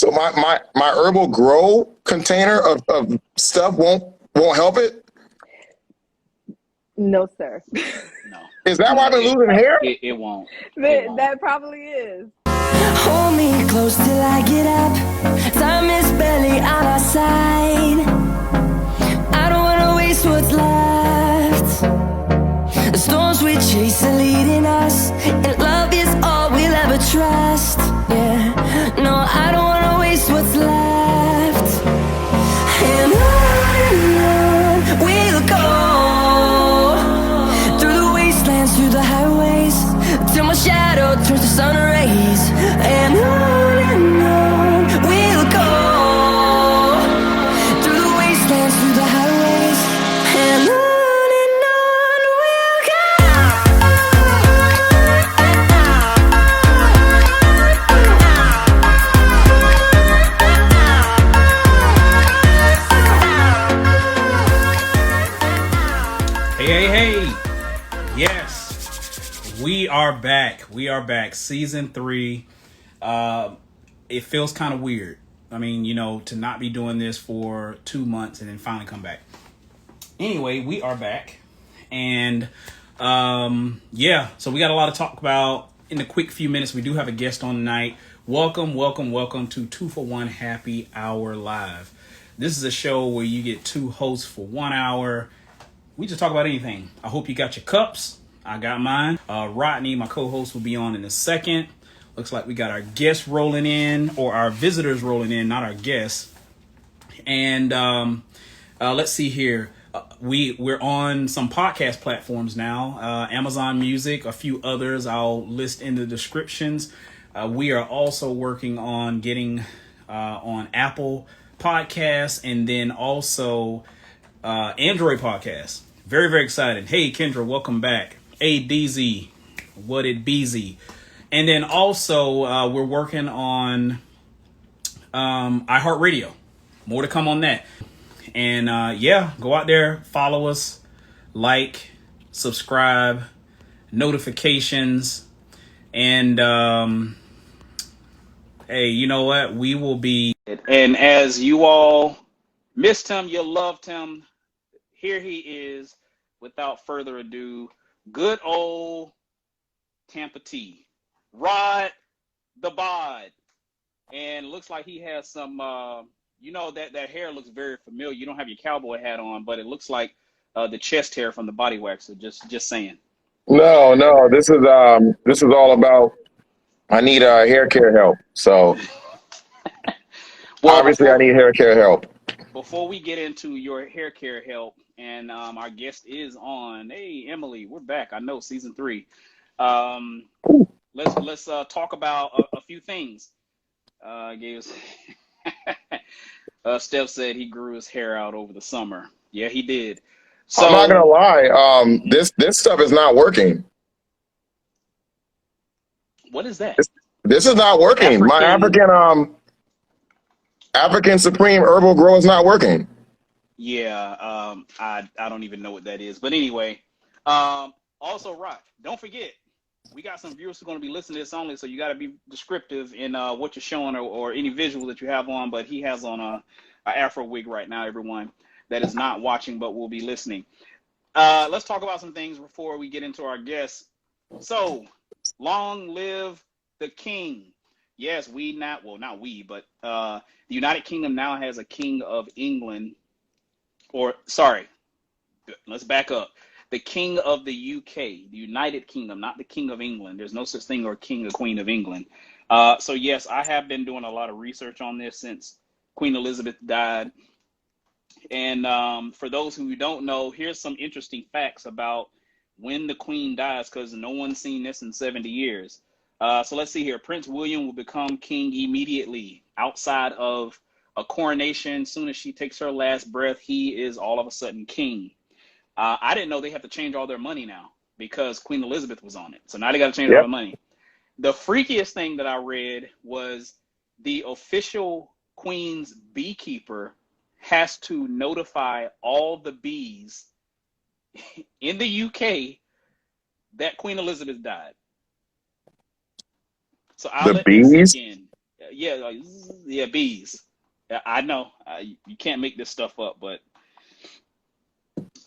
So my herbal grow container of stuff won't help it. No, sir. No. Is that why No, I've been losing hair? it won't. It won't. That probably is. Hold me close till I get up. Time is barely on our side. I don't wanna waste what's left. The storms we chase are leading us, and love is all we'll ever trust. Yeah, no, I don't wanna waste what's left. And on we'll go, through the wastelands, through the highways, till my shadow turns to sun rays. And on we'll go, through the wastelands, through the highways, and on we'll go. Hey. Yes, we are back. Season 3. It feels kind of weird. I mean, to not be doing this for 2 months and then finally come back. Anyway, we are back. And so we got a lot to talk about in the quick few minutes. We do have a guest on tonight. Welcome to 2 for 1 Happy Hour Live. This is a show where you get 2 hosts for 1 hour. We just talk about anything. I hope you got your cups. I got mine. Rodney, my co-host, will be on in a second. Looks like we got our guests rolling in, or our visitors rolling in, not our guests. And let's see here. We're on some podcast platforms now. Amazon Music, a few others I'll list in the descriptions. We are also working on getting on Apple Podcasts, and then also Android Podcasts. Very, very excited. Hey, Kendra, welcome back. Hey, DZ, what it BZ. And then also we're working on iHeart Radio. More to come on that. And go out there, follow us, like, subscribe, notifications. And hey, you know what? We will be. And as you all missed him, you loved him. Here he is. Without further ado, good old Tampa T, Rod the Bod. And looks like he has some, that hair looks very familiar. You don't have your cowboy hat on, but it looks like the chest hair from the body waxer. Just saying. No. This is all about. I need hair care help. So well, obviously, I need hair care help. Before we get into your hair care help, and our guest is on. Hey, Emily, we're back. I know, season 3. Let's talk about a few things. Steph said he grew his hair out over the summer. Yeah, he did. So I'm not gonna lie. This stuff is not working. What is that? This is not working. My African Supreme Herbal Grow is not working. Yeah, I don't even know what that is. But anyway, also, Rock, don't forget, we got some viewers who are going to be listening to this only, so you got to be descriptive in what you're showing or any visual that you have on. But he has on a Afro wig right now, everyone that is not watching but will be listening. Let's talk about some things before we get into our guests. So, long live the king. Yes, not we, but the United Kingdom now has a king of England. Let's back up. The king of the UK, the United Kingdom, not the king of England. There's no such thing or king or queen of England. So yes, I have been doing a lot of research on this since Queen Elizabeth died. And for those who don't know, here's some interesting facts about when the queen dies, because no one's seen this in 70 years. So let's see here. Prince William will become king immediately outside of a coronation. Soon as she takes her last breath, he is all of a sudden king. I didn't know they have to change all their money now because Queen Elizabeth was on it. So now they got to change all the money. The freakiest thing that I read was the official queen's beekeeper has to notify all the bees in the UK that Queen Elizabeth died. So I'll let that sink in. yeah, like, yeah, bees. I know you can't make this stuff up, but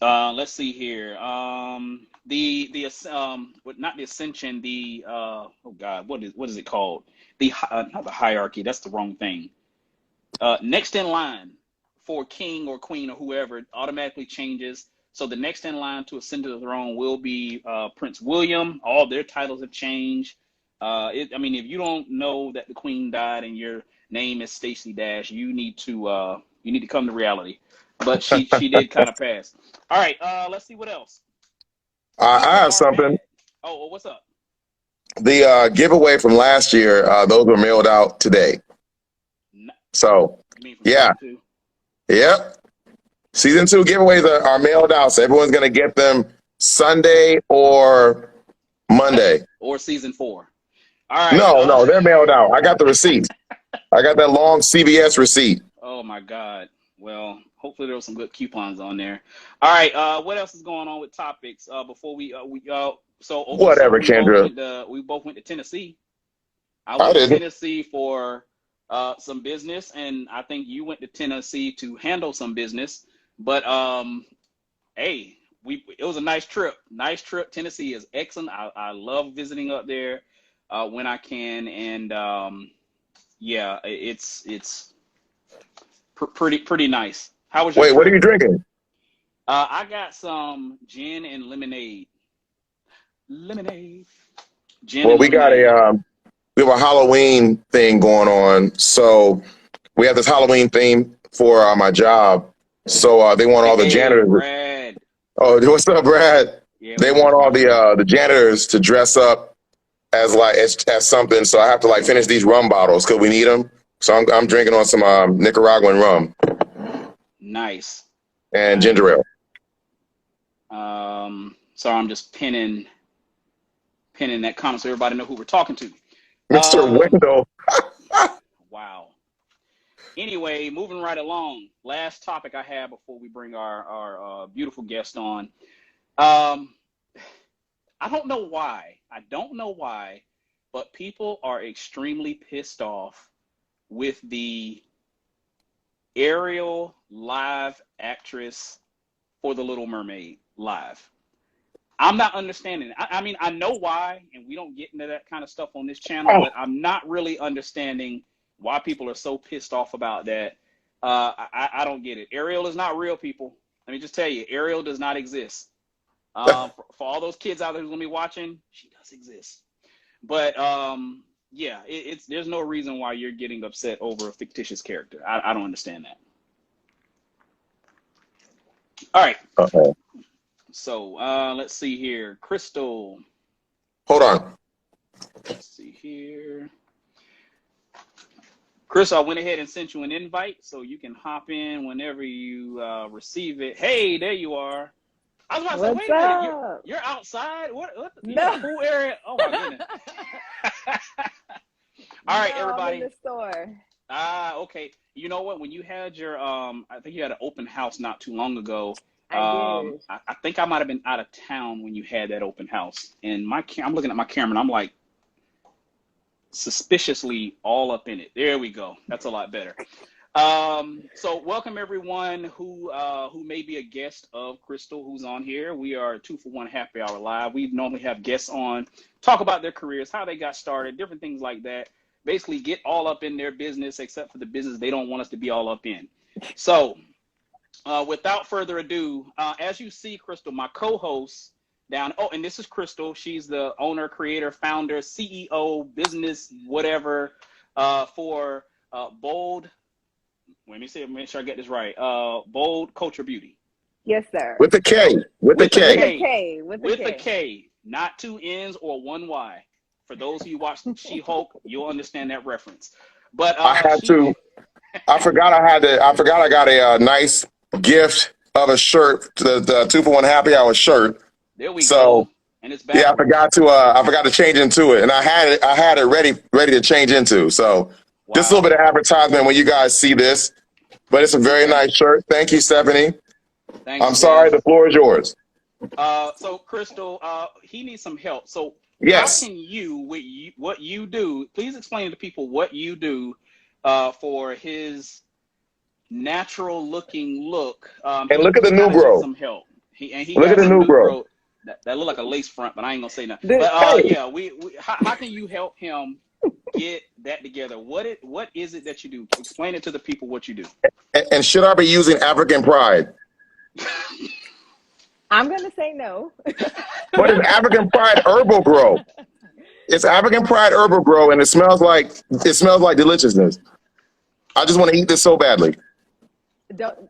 let's see here. Not the ascension. The oh God, what is it called? Not the hierarchy. That's the wrong thing. Next in line for king or queen or whoever automatically changes. So the next in line to ascend to the throne will be Prince William. All their titles have changed. I mean, if you don't know that the queen died and your name is Stacey Dash, you need to come to reality. But she did kind of pass. All right, let's see what else. I People have are something. mad. Oh, what's up? The giveaway from last year, those were mailed out today. So, You mean from yeah. season 2? Yep. Season 2 giveaways are mailed out. So everyone's going to get them Sunday or Monday. Or season 4. All right. No, they're mailed out. I got the receipt. I got that long CBS receipt. Oh my God. Well, hopefully there were some good coupons on there. All right. What else is going on with topics? Before so over Whatever, the summer, Kendra. we both went to Tennessee. I I went to didn't. Tennessee for some business, and I think you went to Tennessee to handle some business. But hey, it was a nice trip. Nice trip. Tennessee is excellent. I love visiting up there when I can, and yeah, it's pretty nice. How was your Wait, trip? what are you drinking? I got some gin and lemonade. Gin Well, and we got lemonade. we have a Halloween thing going on. So we have this Halloween theme for my job. So they want all the Hey, janitors. Brad. Oh, what's up, Brad? Yeah, They want all the janitors to dress up as something. So I have to like finish these rum bottles because we need them. So I'm drinking on some Nicaraguan rum Nice. and ginger ale. So I'm just pinning that comment so everybody know who we're talking to. Mr. Wendell. Wow. Anyway, moving right along. Last topic I have before we bring our beautiful guest on. I don't know why. But people are extremely pissed off with the Ariel live actress for The Little Mermaid live. I'm not understanding it. I mean, I know why, and we don't get into that kind of stuff on this channel, but I'm not really understanding why people are so pissed off about that. I don't get it. Ariel is not real, people. Let me just tell you, Ariel does not exist. For all those kids out there who's going to be watching, she does exist. But yeah, there's no reason why you're getting upset over a fictitious character. I don't understand that. All right. Uh-oh. So let's see here. Crystal. Hold on. Let's see here. Chris, I went ahead and sent you an invite so you can hop in whenever you receive it. Hey, there you are. I was about to say, wait a minute, you're outside? What No. Pool area? Oh my goodness. All right, everybody. I'm in the store. Okay. You know what? When you had your I think you had an open house not too long ago. I did. I think I might have been out of town when you had that open house. And I'm looking at my camera and I'm like suspiciously all up in it. There we go. That's a lot better. So welcome everyone who may be a guest of Crystal who's on here. We are 2 for 1 Happy Hour Live. We normally have guests on, talk about their careers, how they got started, different things like that. Basically get all up in their business except for the business they don't want us to be all up in. So without further ado, as you see, Crystal, my co-host down. Oh, and this is Crystal. She's the owner, creator, founder, CEO, business, whatever, for Bold. Let me see. Make sure I get this right. Bold Kulture Beauty. Yes, sir. With the K. With the K. With the K. Not 2 N's or 1 Y. For those who watch She-Hulk, you'll understand that reference. But I forgot I got a nice gift of a shirt, the 2 for 1 Happy Hour shirt. There we go. And it's back. Yeah, I forgot to change into it, and I had it ready to change into. So just a little bit of advertisement when you guys see this, but it's a very nice shirt. Thank you, Stephanie. Thanks, I'm sorry, the floor is yours. So Crystal, he needs some help. So How Yes. can you, what you do, please explain to people what you do for his natural looking look. And look at the He new kind of needs grow. some help. He Look at got the some new new grow. growth that look like a lace front, but I ain't gonna say nothing. The, But Hey, yeah, we how can you help him get that together? What is it that you do? Explain it to the people what you do. and should I be using African Pride? I'm gonna say no. But it's African Pride Herbal Grow. It's African Pride Herbal Grow, and it smells like deliciousness. I just want to eat this so badly.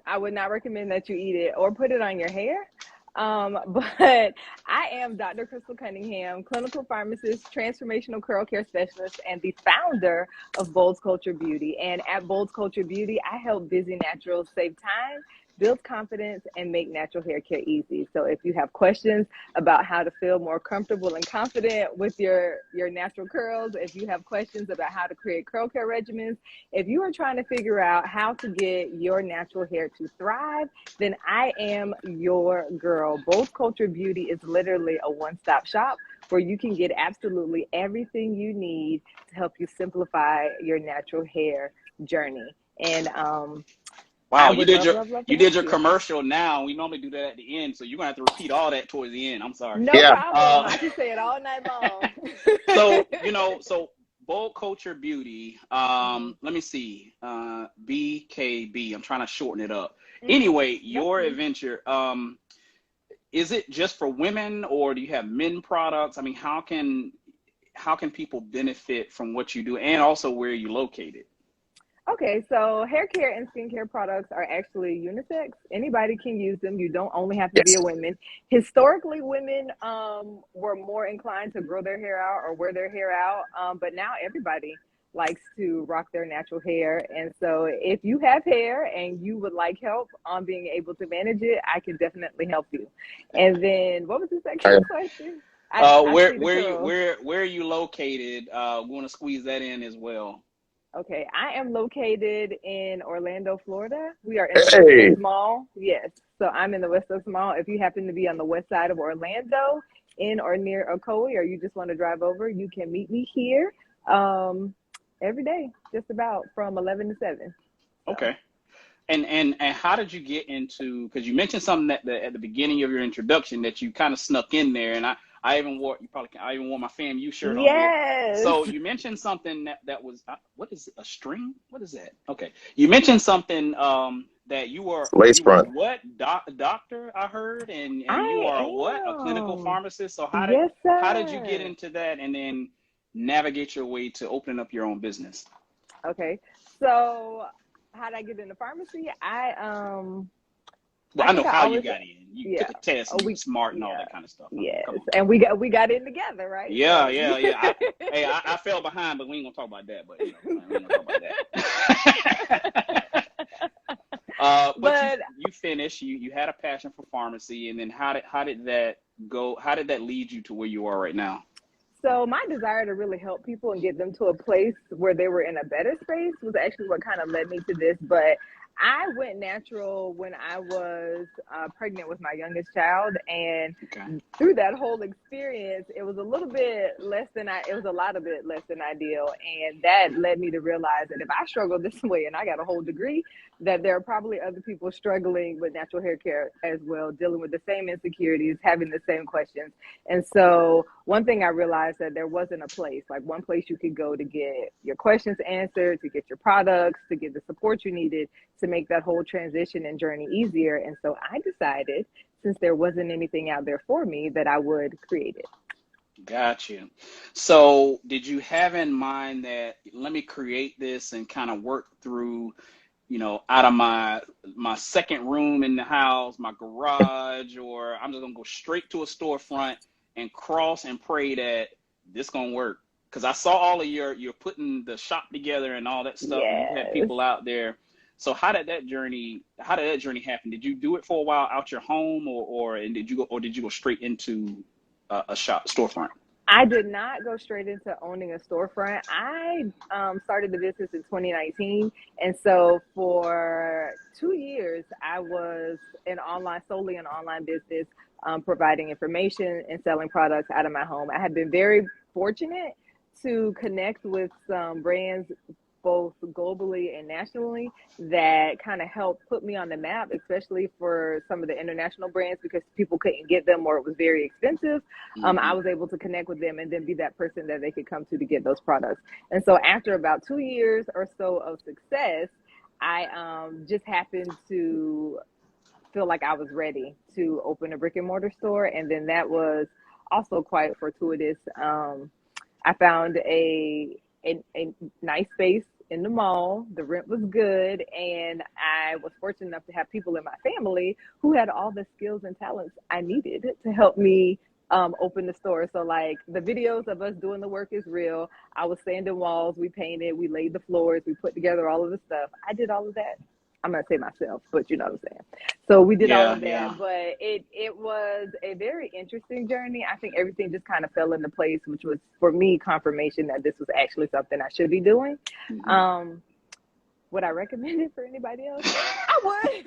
I would not recommend that you eat it or put it on your hair. But I am Dr. Crystal Cunningham, clinical pharmacist, transformational curl care specialist, and the founder of Bold Kulture Beauty. And at Bold Kulture Beauty, I help busy naturals save time, build confidence, and make natural hair care easy. So if you have questions about how to feel more comfortable and confident with your natural curls, if you have questions about how to create curl care regimens, if you are trying to figure out how to get your natural hair to thrive, then I am your girl. Bold Kulture Beauty is literally a one-stop shop where you can get absolutely everything you need to help you simplify your natural hair journey. And I Wow, would love, love, love to you did help your you. commercial now. We normally do that at the end, so you're gonna have to repeat all that towards the end. I'm sorry. No Yeah. problem. I can say it all night long. So so Bold Culture Beauty. Mm-hmm. Let me see. BKB. I'm trying to shorten it up. Mm-hmm. Anyway, That's your me. adventure. Is it just for women, or do you have men products? I mean, how can people benefit from what you do, and also where are you located? Okay, so hair care and skincare products are actually unisex. Anybody can use them. You don't only have to be Yes. a woman. Historically, women were more inclined to grow their hair out or wear their hair out, but now everybody likes to rock their natural hair. And so if you have hair and you would like help on being able to manage it, I can definitely help you. And then what was the I, second question? I see the curls. Where are you located? We want to squeeze that in as well. Okay, I am located in Orlando, Florida. We are in the West hey, Oaks Mall. Yes, so I'm in the West Oaks Mall. If you happen to be on the west side of Orlando, in or near Ocoee, or you just want to drive over, you can meet me here every day, just about from 11 to 7. So. Okay. And how did you get into? Because you mentioned something at the beginning of your introduction that you kind of snuck in there, and I even wore I even wore my FAMU shirt on here. Yes. So you mentioned something that was what is a string? What is that? Okay, you mentioned something that you were lace front. what doctor I heard, and you I are what, a clinical am. pharmacist. So Yes, how did you get sir. into that, and then navigate your way to opening up your own business? Okay, so how did I get into pharmacy? Well, I I know think I how you always, got in. You yeah. took a test, Oh, and you were smart and all that kind of stuff. Yes, Come on. and we got in together, right? Yeah, So. yeah. I fell behind, but we ain't gonna talk about that. But we ain't gonna talk about that. But you finished. You had a passion for pharmacy, and then how did that go? How did that lead you to where you are right now? So my desire to really help people and get them to a place where they were in a better space was actually what kind of led me to this. But I went natural when I was pregnant with my youngest child, and Okay. through that whole experience, it was a little bit less than it was a lot of bit less than ideal, and that led me to realize that if I struggle this way, and I got a whole degree, that there are probably other people struggling with natural hair care as well, dealing with the same insecurities, having the same questions. And so one thing I realized that there wasn't a place, like one place you could go to get your questions answered, to get your products, to get the support you needed to make that whole transition and journey easier. And so I decided, since there wasn't anything out there for me, that I would create it. Got you. So did you have in mind that let me create this and kind of work through, out of my second room in the house, my garage, or I'm just gonna go straight to a storefront and cross and pray that this gonna work? Because I saw all of you're putting the shop together and all that stuff, and you've had Yes. people out there. So how did that journey happen? Did you do it for a while out your home, or did you go straight into a shop storefront? I did not go straight into owning a storefront. I started the business in 2019. And so for 2 years, I was solely an online business, providing information and selling products out of my home. I have been very fortunate to connect with some brands both globally and nationally that kind of helped put me on the map, especially for some of the international brands because people couldn't get them or it was very expensive. I was able to connect with them and then be that person that they could come to get those products. And so after about 2 years or so of success, I just happened to feel like I was ready to open a brick and mortar store. And then that was also quite fortuitous. I found a nice space in the mall. The rent was good, and I was fortunate enough to have people in my family who had all the skills and talents I needed to help me open the store. So like the videos of us doing the work is real. I was sanding walls, we painted, we laid the floors, we put together all of the stuff. I did all of that. I'm gonna say myself, but you know what I'm saying. So we did all of that, but it was a very interesting journey. I think everything just kind of fell into place, which was for me confirmation that this was actually something I should be doing. Would I recommend it for anybody else? I would.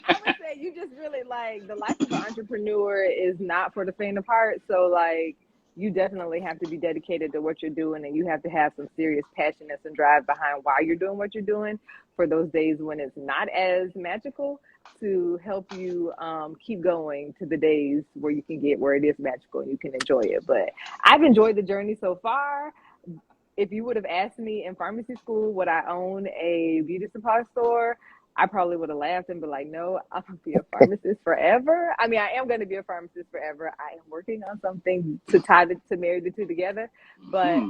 I would say you just really like the life of an entrepreneur is not for the faint of heart. So like you definitely have to be dedicated to what you're doing, and you have to have some serious passion and some drive behind why you're doing what you're doing for those days when it's not as magical, to help you keep going to the days where you can get where it is magical and you can enjoy it. But I've enjoyed the journey so far. If you would have asked me in pharmacy school, would I own a beauty supply store? I probably would have laughed and be like, no, I'm going to be a pharmacist forever. I mean, I am going to be a pharmacist forever. I am working on something to marry the two together. But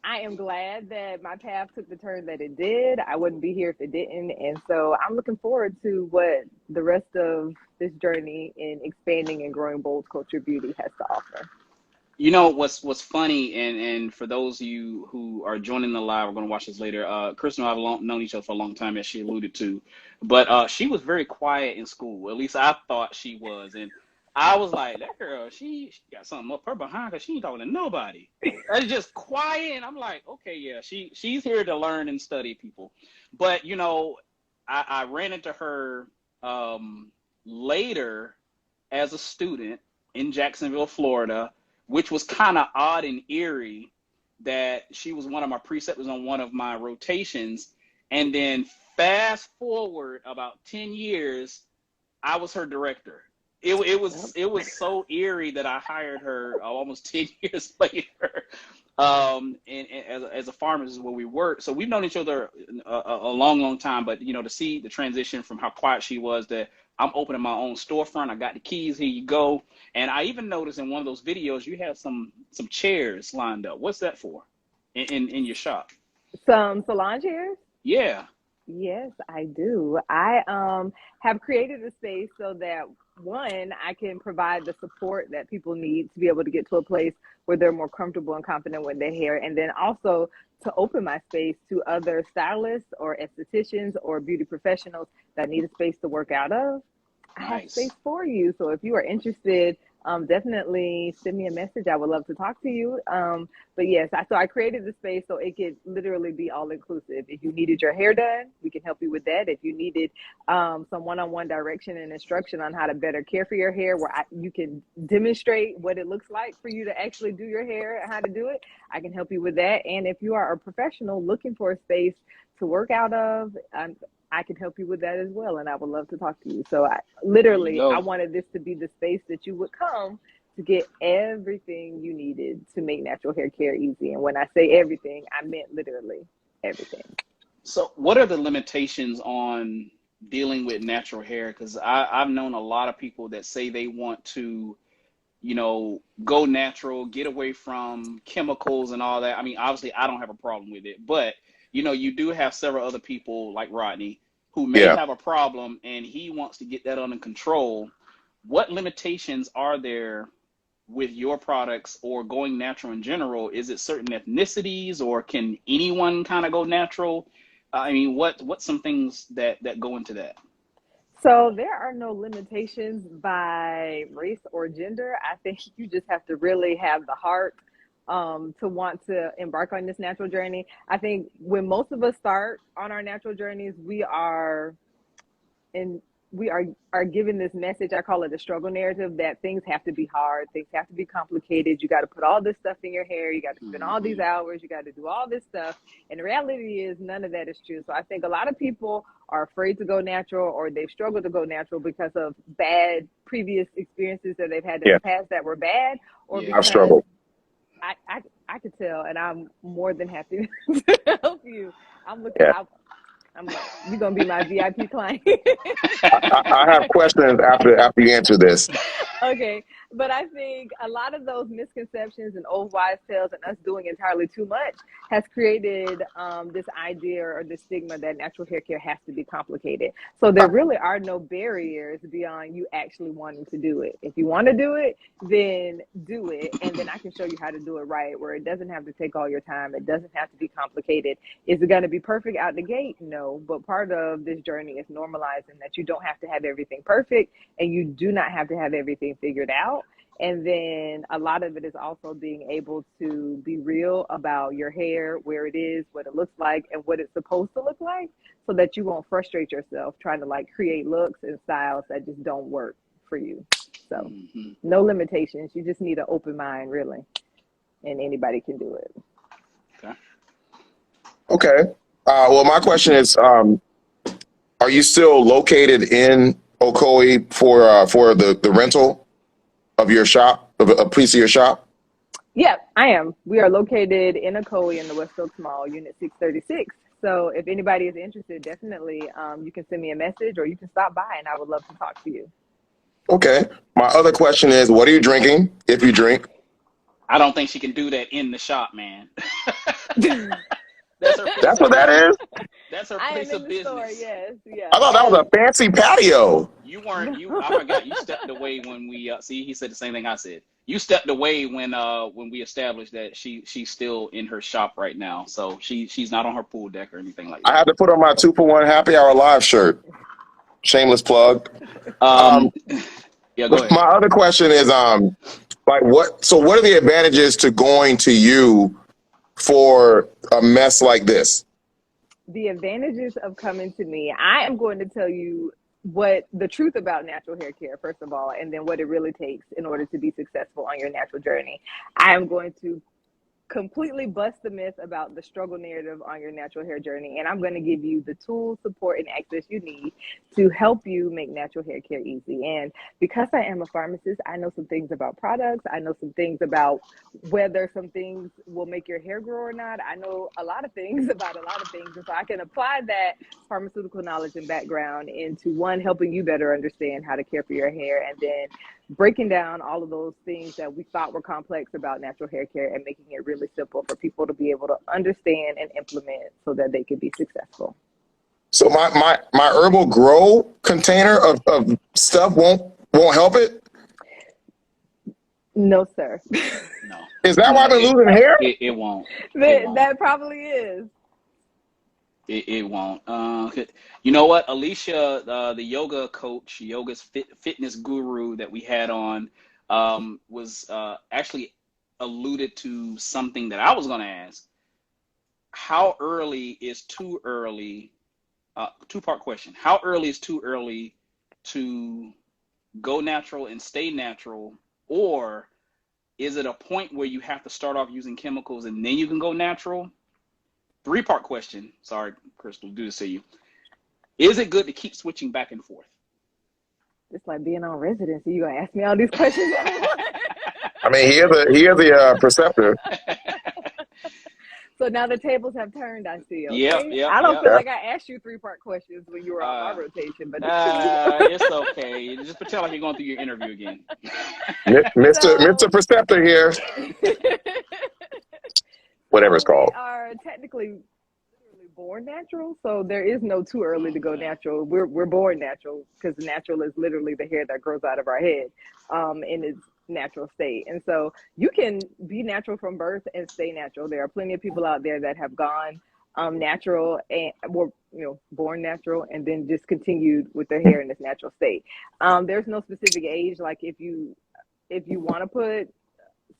I am glad that my path took the turn that it did. I wouldn't be here if it didn't. And so I'm looking forward to what the rest of this journey in expanding and growing Bold Kulture Beauty has to offer. You know what's funny, and for those of you who are joining the live, we're going to watch this later. Kristen and I have known each other for a long time, as she alluded to, but she was very quiet in school. At least I thought she was, and I was like, that girl, she got something up her behind because she ain't talking to nobody. That's just quiet, and I'm like, okay, yeah, she's here to learn and study people. But you know, I ran into her later as a student in Jacksonville, Florida, which was kind of odd and eerie that she was one of my preceptors on one of my rotations. And then fast forward about 10 years, I was her director. It was so eerie that I hired her almost 10 years later. And as a pharmacist where we work. So we've known each other a long, long time. But, you know, to see the transition from how quiet she was that I'm opening my own storefront. I got the keys. Here you go. And I even noticed in one of those videos, you have some chairs lined up. What's that for in your shop? Some salon chairs? Yeah. Yes, I do. I have created a space so that, one, I can provide the support that people need to be able to get to a place where they're more comfortable and confident with their hair. And then also to open my space to other stylists or estheticians or beauty professionals that need a space to work out of. I have space for you. So if you are interested, definitely send me a message. I would love to talk to you. But yes, I created the space so it could literally be all inclusive. If you needed your hair done, we can help you with that. If you needed some one-on-one direction and instruction on how to better care for your hair, where you can demonstrate what it looks like for you to actually do your hair and how to do it, I can help you with that. And if you are a professional looking for a space to work out of, I can help you with that as well, and I would love to talk to you. So I wanted this to be the space that you would come to get everything you needed to make natural hair care easy. And when I say everything, I meant literally everything. So what are the limitations on dealing with natural hair? Because I've known a lot of people that say they want to, you know, go natural, get away from chemicals and all that. I mean, obviously, I don't have a problem with it, but you know, you do have several other people like Rodney who may have a problem and he wants to get that under control. What limitations are there with your products or going natural in general? Is it certain ethnicities, or can anyone kind of go natural? I mean, what's some things that go into that? So there are no limitations by race or gender. I think you just have to really have the heart to want to embark on this natural journey. I think when most of us start on our natural journeys, and we are given this message. I call it a struggle narrative, that things have to be hard, things have to be complicated. You got to put all this stuff in your hair, you got to spend all these hours, you got to do all this stuff. And the reality is none of that is true. So I think a lot of people are afraid to go natural, or they've struggled to go natural because of bad previous experiences that they've had in Yeah, the past that were bad, or I've because struggled. I could tell, and I'm more than happy to help you. I'm looking. Yeah. I'm like, you're gonna be my VIP client. I have questions after you answer this. Okay, but I think a lot of those misconceptions and old wives' tales and us doing entirely too much has created this idea or this stigma that natural hair care has to be complicated. So there really are no barriers beyond you actually wanting to do it. If you want to do it, then do it, and then I can show you how to do it right, where it doesn't have to take all your time. It doesn't have to be complicated. Is it going to be perfect out the gate? No, but part of this journey is normalizing that you don't have to have everything perfect, and you do not have to have everything figured out. And then a lot of it is also being able to be real about your hair, where it is, what it looks like, and what it's supposed to look like, so that you won't frustrate yourself trying to like create looks and styles that just don't work for you. So no limitations. You just need an open mind, really, and anybody can do it. Okay. Okay. Well, my question is, are you still located in Ocoee for the rental of your shop, of a piece of your shop? Yeah, I am. We are located in Ocoee in the West Oaks Mall, Unit 636. So if anybody is interested, definitely you can send me a message or you can stop by, and I would love to talk to you. Okay. My other question is, what are you drinking, if you drink? I don't think she can do that in the shop, man. That's her place That's of what that business. is? That's her I am place in of the store, business. yes, yeah. I thought that was a fancy patio. You weren't. I forgot. You stepped away when we. See, he said the same thing I said. You stepped away when we established that she's still in her shop right now. So she's not on her pool deck or anything like I that. had to put on my 2-for-1 Happy Hour Live shirt. Shameless plug. Um. Yeah. Go ahead. My other question is, like, what are the advantages to going to you for a mess like this? The advantages of coming to me, I am going to tell you what the truth about natural hair care, first of all, and then what it really takes in order to be successful on your natural journey. I am going to completely bust the myth about the struggle narrative on your natural hair journey, and I'm going to give you the tools, support, and access you need to help you make natural hair care easy. And because I am a pharmacist, I know some things about products. I know some things about whether some things will make your hair grow or not. I know a lot of things about a lot of things, and so I can apply that pharmaceutical knowledge and background into, one, helping you better understand how to care for your hair, and then breaking down all of those things that we thought were complex about natural hair care and making it really simple for people to be able to understand and implement so that they can be successful. So my herbal grow container of stuff won't help it? No, sir. No. Is that No. why I've been losing hair? It won't. It won't. That probably is. It won't. You know what? Alicia, the yoga coach, fitness guru that we had on, was actually alluded to something that I was going to ask. How early is too early? Two-part question. How early is too early to go natural and stay natural? Or is it a point where you have to start off using chemicals and then you can go natural? Three-part question. Sorry, Crystal, do this to you. Is it good to keep switching back and forth? It's like being on residency. You're going to ask me all these questions. I mean, he is the preceptor. So now the tables have turned, I see. Okay? Yep. I don't feel like I asked you 3-part questions when you were on my rotation, but it's okay. Just pretend like you're going through your interview again. Mr. Preceptor here. Whatever it's called. We are technically literally born natural, so there is no too early to go natural. We're born natural because natural is literally the hair that grows out of our head in its natural state. And so you can be natural from birth and stay natural. There are plenty of people out there that have gone natural and were born natural and then just continued with their hair in its natural state. There's no specific age. Like if you want to put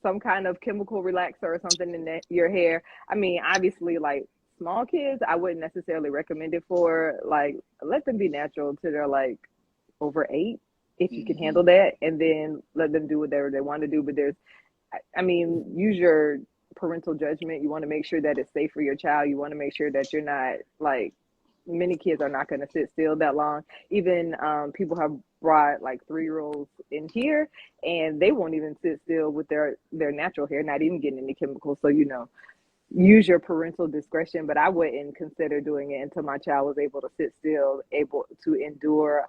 some kind of chemical relaxer or something in your hair, I mean, obviously, like small kids, I wouldn't necessarily recommend it for. Like, let them be natural till they're like over 8, if you can handle that, and then let them do whatever they want to do. But use your parental judgment. You want to make sure that it's safe for your child. You want to make sure that you're not like, many kids are not going to sit still that long. Even people have brought like 3-year-olds in here and they won't even sit still with their natural hair, not even getting any chemicals. So, use your parental discretion, but I wouldn't consider doing it until my child was able to sit still, able to endure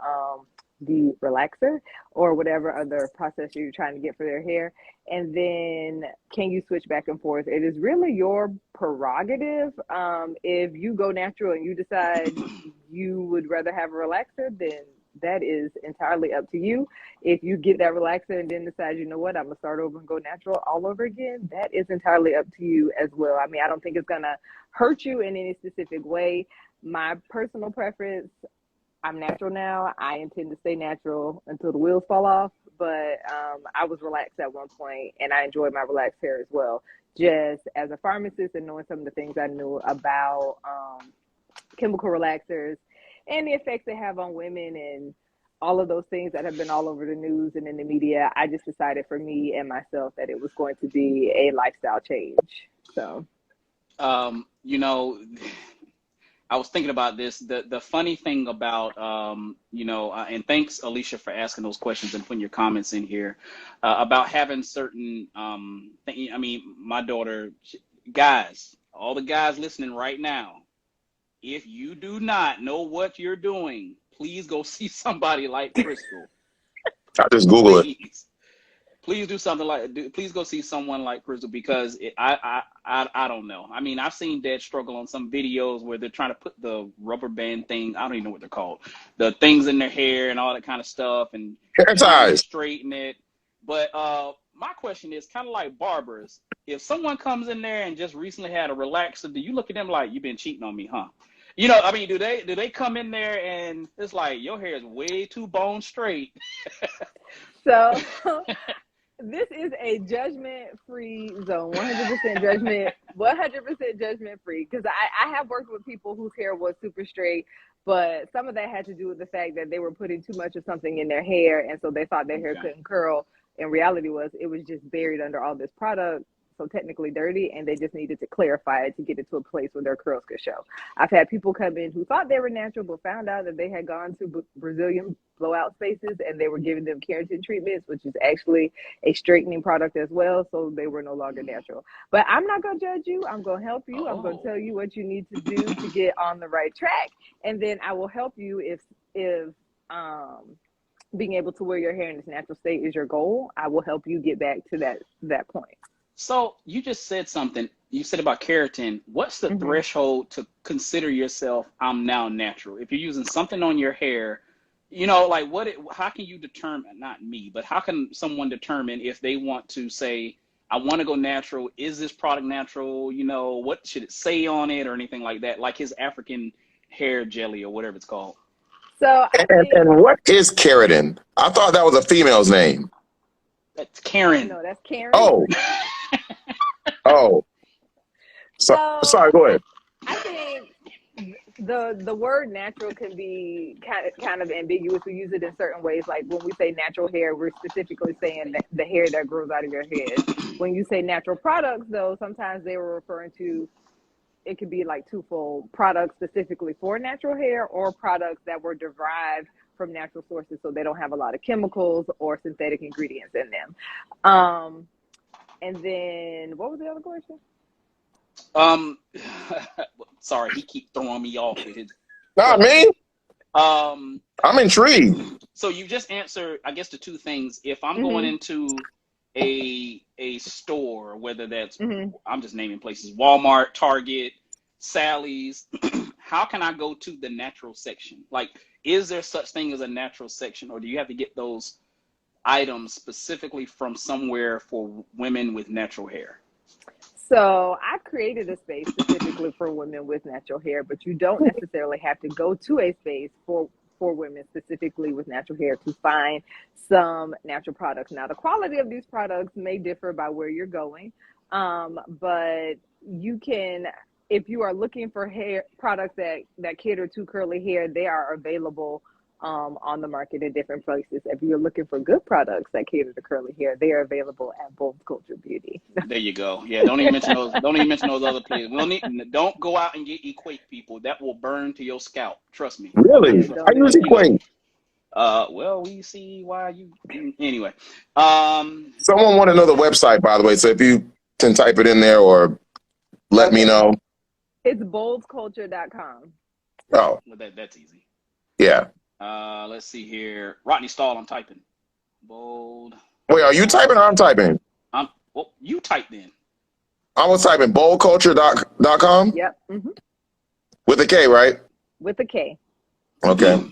the relaxer or whatever other process you're trying to get for their hair. And then can you switch back and forth? It is really your prerogative. If you go natural and you decide you would rather have a relaxer, then that is entirely up to you. If you get that relaxer and then decide, I'm going to start over and go natural all over again, that is entirely up to you as well. I mean, I don't think it's going to hurt you in any specific way. My personal preference, I'm natural now. I intend to stay natural until the wheels fall off. But I was relaxed at one point, and I enjoyed my relaxed hair as well. Just as a pharmacist and knowing some of the things I knew about chemical relaxers and the effects they have on women and all of those things that have been all over the news and in the media, I just decided for me and myself that it was going to be a lifestyle change. So, I was thinking about this. The funny thing about, and thanks, Alicia, for asking those questions and putting your comments in here about having certain, my daughter, guys, all the guys listening right now, if you do not know what you're doing, please go see somebody like Crystal. I just Google it. Please do something please go see someone like Crystal, because I don't know. I mean, I've seen Dad struggle on some videos where they're trying to put the rubber band thing, I don't even know what they're called, the things in their hair and all that kind of stuff, and Hair ties. Straighten it. But my question is kind of like barbers. If someone comes in there and just recently had a relaxer, do you look at them like, you've been cheating on me, huh? Do they come in there and it's like, your hair is way too bone straight? So this is a judgment-free zone, 100% judgment-free. Because I have worked with people whose hair was super straight, but some of that had to do with the fact that they were putting too much of something in their hair, and so they thought their hair couldn't curl. And reality was, it was just buried under all this product, so technically dirty, and they just needed to clarify it to get it to a place where their curls could show. I've had people come in who thought they were natural, but found out that they had gone to Brazilian blowout spaces and they were giving them keratin treatments, which is actually a straightening product as well, so they were no longer natural. But I'm not going to judge you. I'm going to help you. I'm going to tell you what you need to do to get on the right track, and then I will help you if being able to wear your hair in its natural state is your goal. I will help you get back to that point. So you just said something. You said about keratin. What's the threshold to consider yourself, I'm now natural? If you're using something on your hair, how can you determine, not me, but how can someone determine if they want to say, I want to go natural? Is this product natural? What should it say on it or anything like that? Like his African hair jelly or whatever it's called. So and what is keratin? I thought that was a female's name. That's Karen. No, that's Karen. Oh. Sorry, go ahead. I think the word natural can be kind of ambiguous. We use it in certain ways. Like when we say natural hair, we're specifically saying that the hair that grows out of your head. When you say natural products, though, sometimes they were referring to, it could be like twofold: products specifically for natural hair or products that were derived from natural sources, so they don't have a lot of chemicals or synthetic ingredients in them. And then what was the other question? Sorry, he keep throwing me off with his. Not me. I'm intrigued. So you just answered, I guess, the two things. If I'm going into a store, whether that's I'm just naming places, Walmart, Target, Sally's, how can I go to the natural section? Like, is there such thing as a natural section, or do you have to get those items specifically from somewhere for women with natural hair? So I created a space specifically for women with natural hair, but you don't necessarily have to go to a space for women specifically with natural hair to find some natural products. Now, the quality of these products may differ by where you're going, but you can, if you are looking for hair products that cater to curly hair, they are available on the market in different places. If you're looking for good products that cater to curly hair, they are available at Bold Culture Beauty. There you go. Yeah, don't even mention those. Don't even mention those other places. Don't go out and get Equate, people. That will burn to your scalp. Trust me. Really? Yeah, I don't use do that. Equate. Well, we see why you. Anyway. Someone want to know the website, by the way. So if you can type it in there or let me know. It's boldculture.com. Oh, Well, that's easy. yeah. Let's see here. Rodney Stahl, I'm typing. Bold. Wait, are you typing or I'm typing? Well, you typed in. I was typing boldculture.com Yep. with a K, right? With a K. Okay.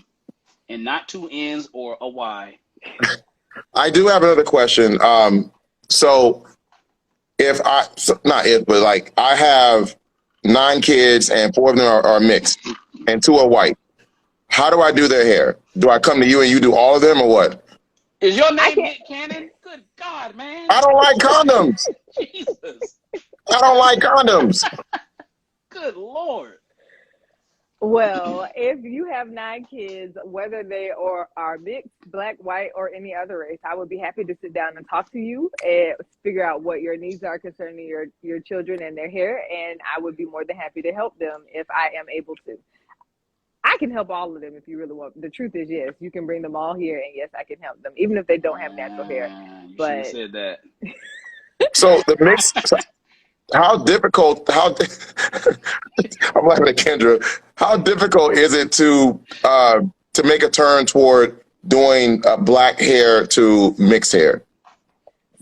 And not two N's or a Y. I do have another question. So like I have 9 kids and 4 of them are mixed and 2 are white. How do I do their hair? Do I come to you and you do all of them or what? Is your name Nick Cannon? Good God, man. I don't like condoms. Jesus. I don't like condoms. Good Lord. Well, if you have 9 kids, whether they are mixed, black, white, or any other race, I would be happy to sit down and talk to you and figure out what your needs are concerning your children and their hair, and I would be more than happy to help them if I am able to. I can help all of them if you really want. The truth is, yes, you can bring them all here, and yes, I can help them, even if they don't have natural hair. You should But have said that. So the mix, how difficult, I'm laughing at Kendra, how difficult is it to make a turn toward doing black hair to mixed hair?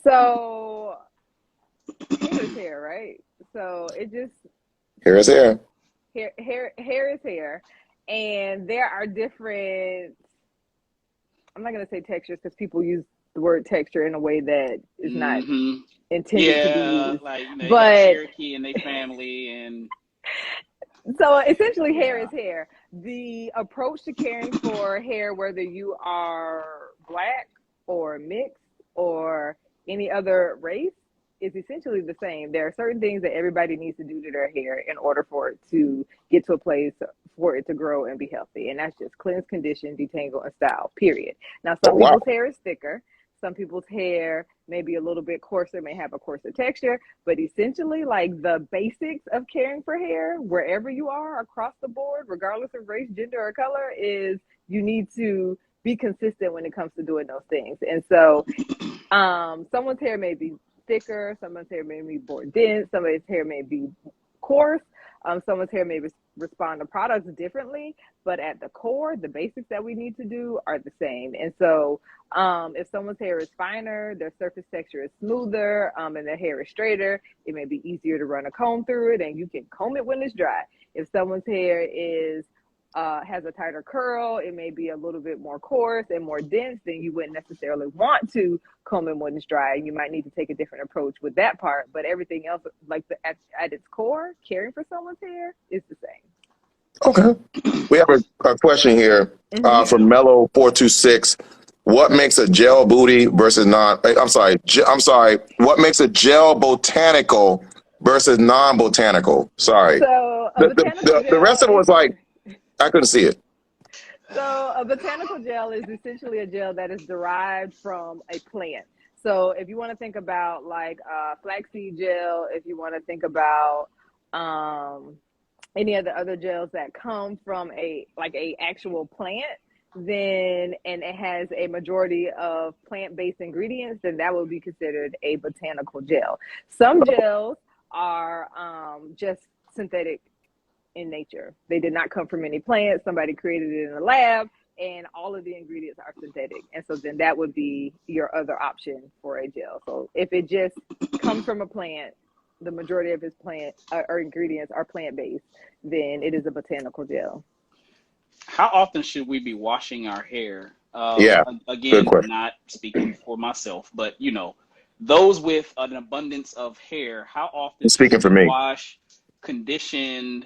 so hair is hair, right? So it just Hair is hair. hair is hair. And there are different, I'm not going to say textures because people use the word texture in a way that is not intended to be used. Like, you but got Cherokee and their family. And so essentially hair is hair. The approach to caring for hair, whether you are black or mixed or any other race, is essentially the same. There are certain things that everybody needs to do to their hair in order for it to get to a place for it to grow and be healthy. And that's just cleanse, condition, detangle, and style, period. Now, some people's hair is thicker. Some people's hair may be a little bit coarser, may have a coarser texture, but essentially like the basics of caring for hair, wherever you are across the board, regardless of race, gender, or color, is you need to be consistent when it comes to doing those things. And so someone's hair may be thicker, someone's hair may be more dense, somebody's hair may be coarse, someone's hair may respond to products differently, but at the core, the basics that we need to do are the same. And so if someone's hair is finer, their surface texture is smoother, and their hair is straighter, it may be easier to run a comb through it, and you can comb it when it's dry. If someone's hair is has a tighter curl, it may be a little bit more coarse and more dense, then you wouldn't necessarily want to comb it when it's dry, and you might need to take a different approach with that part. But everything else, like at its core, caring for someone's hair is the same. Okay. We have a question here from Mellow426. What makes a gel booty versus what makes a gel botanical versus non-botanical? Sorry. So the rest of it was like, I couldn't see it. So a botanical gel is essentially a gel that is derived from a plant. So if you want to think about like flaxseed gel, if you want to think about any of the other gels that come from a actual plant, then and it has a majority of plant-based ingredients, then that would be considered a botanical gel. Some gels are just synthetic in nature. They did not come from any plant. Somebody created it in a lab, and all of the ingredients are synthetic. And so then that would be your other option for a gel. So if it just comes from a plant, the majority of its plant or ingredients are plant-based, then it is a botanical gel. How often should we be washing our hair? Again, not speaking for myself, but you know, those with an abundance of hair, how often Speaking should for you me. wash, condition,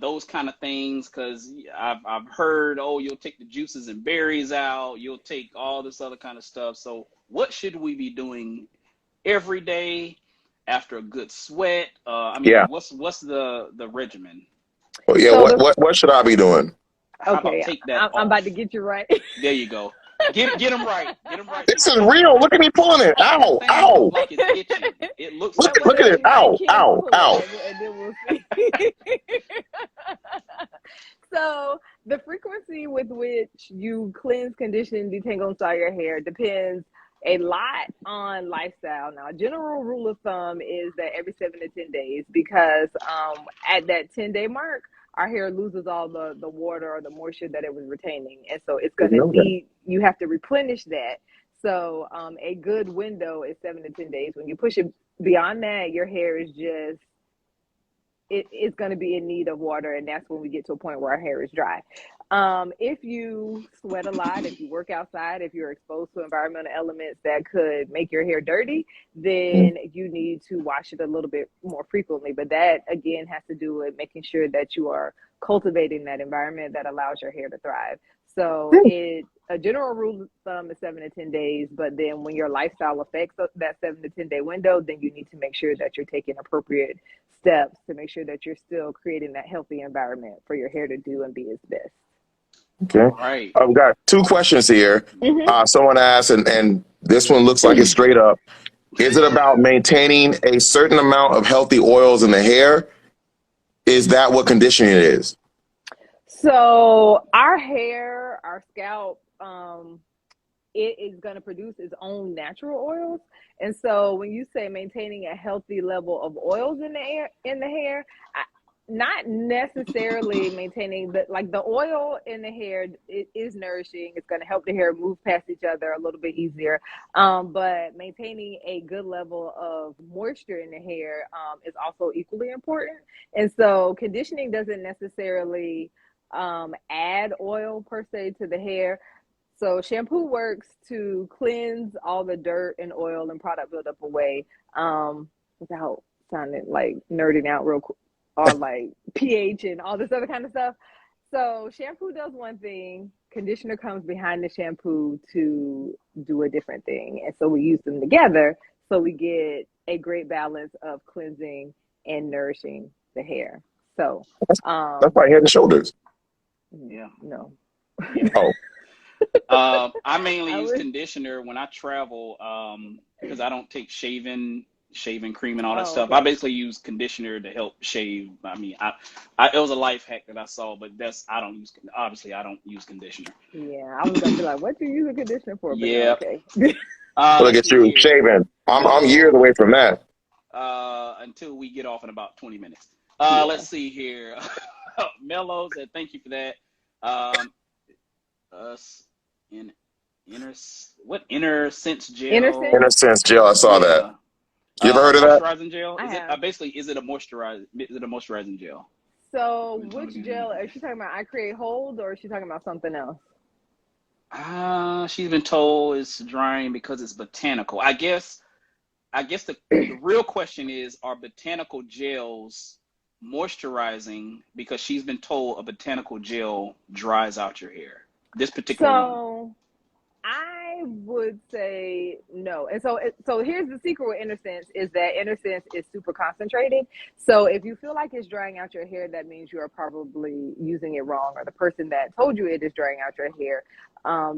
those kind of things? Because I've heard, oh, you'll take the juices and berries out, you'll take all this other kind of stuff. So what should we be doing every day after a good sweat? I Yeah. mean, what's the regimen? Well, yeah. So What should I be doing? How about okay, take that I'm about to off? get you right. There you go. Get them right. Get them right. This is real. Look at me pulling it. That Ow, thing look ow. like it's itching. It looks Look, like I'm it's look gonna at it. itching. invite Ow, Ken to ow, pull it ow. up, and then we'll see. So the frequency with which you cleanse, condition, detangle, and style your hair depends a lot on lifestyle. Now, a general rule of thumb is that every 7 to 10 days, because at that 10-day mark, our hair loses all the water or the moisture that it was retaining, and so it's going Didn't to know that. need, you have to replenish that. So a good window is 7 to 10 days. When you push it beyond that, your hair is just, it's going to be in need of water, and that's when we get to a point where our hair is dry. If you sweat a lot, if you work outside, if you're exposed to environmental elements that could make your hair dirty, then you need to wash it a little bit more frequently. But that, again, has to do with making sure that you are cultivating that environment that allows your hair to thrive. So a general rule of thumb is 7 to 10 days, but then when your lifestyle affects that 7 to 10 day window, then you need to make sure that you're taking appropriate steps to make sure that you're still creating that healthy environment for your hair to do and be its best. Okay. All right. I've got two questions here. Mm-hmm. Someone asked, and this one looks like it's straight up. Is it about maintaining a certain amount of healthy oils in the hair? Is that what conditioning is? So our hair, our scalp, it is going to produce its own natural oils. And so when you say maintaining a healthy level of oils in the hair, not necessarily maintaining the oil in the hair. It is nourishing. It's going to help the hair move past each other a little bit easier. But maintaining a good level of moisture in the hair is also equally important. And so conditioning doesn't necessarily add oil per se to the hair. So shampoo works to cleanse all the dirt and oil and product buildup away, without sounding like nerding out real quick, or like pH and all this other kind of stuff. So shampoo does one thing, conditioner comes behind the shampoo to do a different thing. And so we use them together so we get a great balance of cleansing and nourishing the hair. So That's like Head and Shoulders. Yeah. No. Yeah. Oh, I mainly I use would- conditioner when I travel because I don't take shaving cream and all that Oh, stuff. okay. I basically use conditioner to help shave. I mean, it was a life hack that I saw, but I don't use conditioner. Yeah, I was gonna be like, what do you use a conditioner for? But no, Yeah. okay. look Let's at see you here. shaving. I'm years away from that. Until we get off in about 20 minutes. Yeah. Let's see here. Mello said, thank you for that. Us in inner sense gel. Inner Sense? In a sense, Jill, I saw that. You ever heard of that? Moisturizing gel? I Is have. it basically is it a moisturizing gel? So which gel is she talking about? I Create Hold, or is she talking about something else? She's been told it's drying because it's botanical. I guess the real question is, are botanical gels moisturizing? Because she's been told a botanical gel dries out your hair. This particular one. So I would say no. And so here's the secret with Inner Sense is that Inner Sense is super concentrated. So if you feel like it's drying out your hair, that means you are probably using it wrong, or the person that told you it is drying out your hair,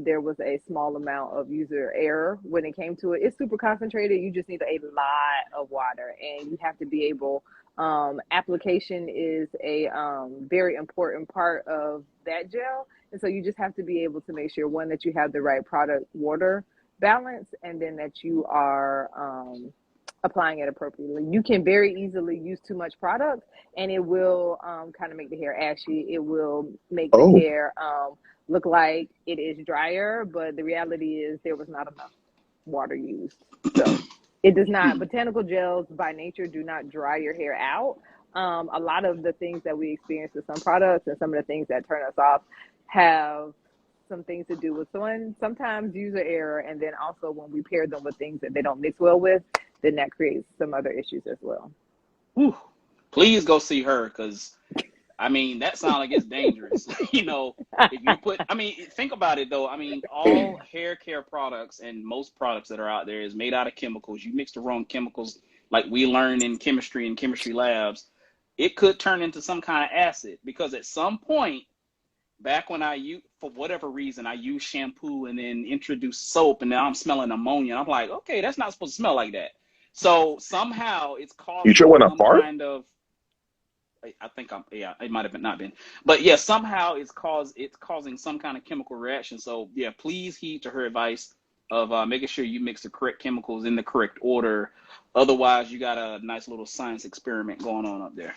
there was a small amount of user error when it came to it. It's super concentrated. You just need a lot of water, and you have to be able, application is a very important part of that gel. And so you just have to be able to make sure, one, that you have the right product water balance, and then that you are applying it appropriately. You can very easily use too much product, and it will kind of make the hair ashy. It will make the hair look like it is drier, but the reality is there was not enough water used. So it does not, botanical gels by nature do not dry your hair out. A lot of the things that we experience with some products and some of the things that turn us off have some things to do with sometimes user error, and then also when we pair them with things that they don't mix well with, then that creates some other issues as well. Whew. Please go see her, because I mean, that sounds like it's dangerous. You know, if you put, I mean, think about it though. I mean, all hair care products and most products that are out there is made out of chemicals. You mix the wrong chemicals, like we learn in chemistry and chemistry labs, it could turn into some kind of acid, because at some point, back when for whatever reason, I used shampoo and then introduced soap, and now I'm smelling ammonia. And I'm like, okay, that's not supposed to smell like that. So somehow it's You causing sure wasn't a some fart? kind of, I think it might have not been, but yeah, somehow it's causing some kind of chemical reaction. So yeah, please heed to her advice of making sure you mix the correct chemicals in the correct order. Otherwise, you got a nice little science experiment going on up there.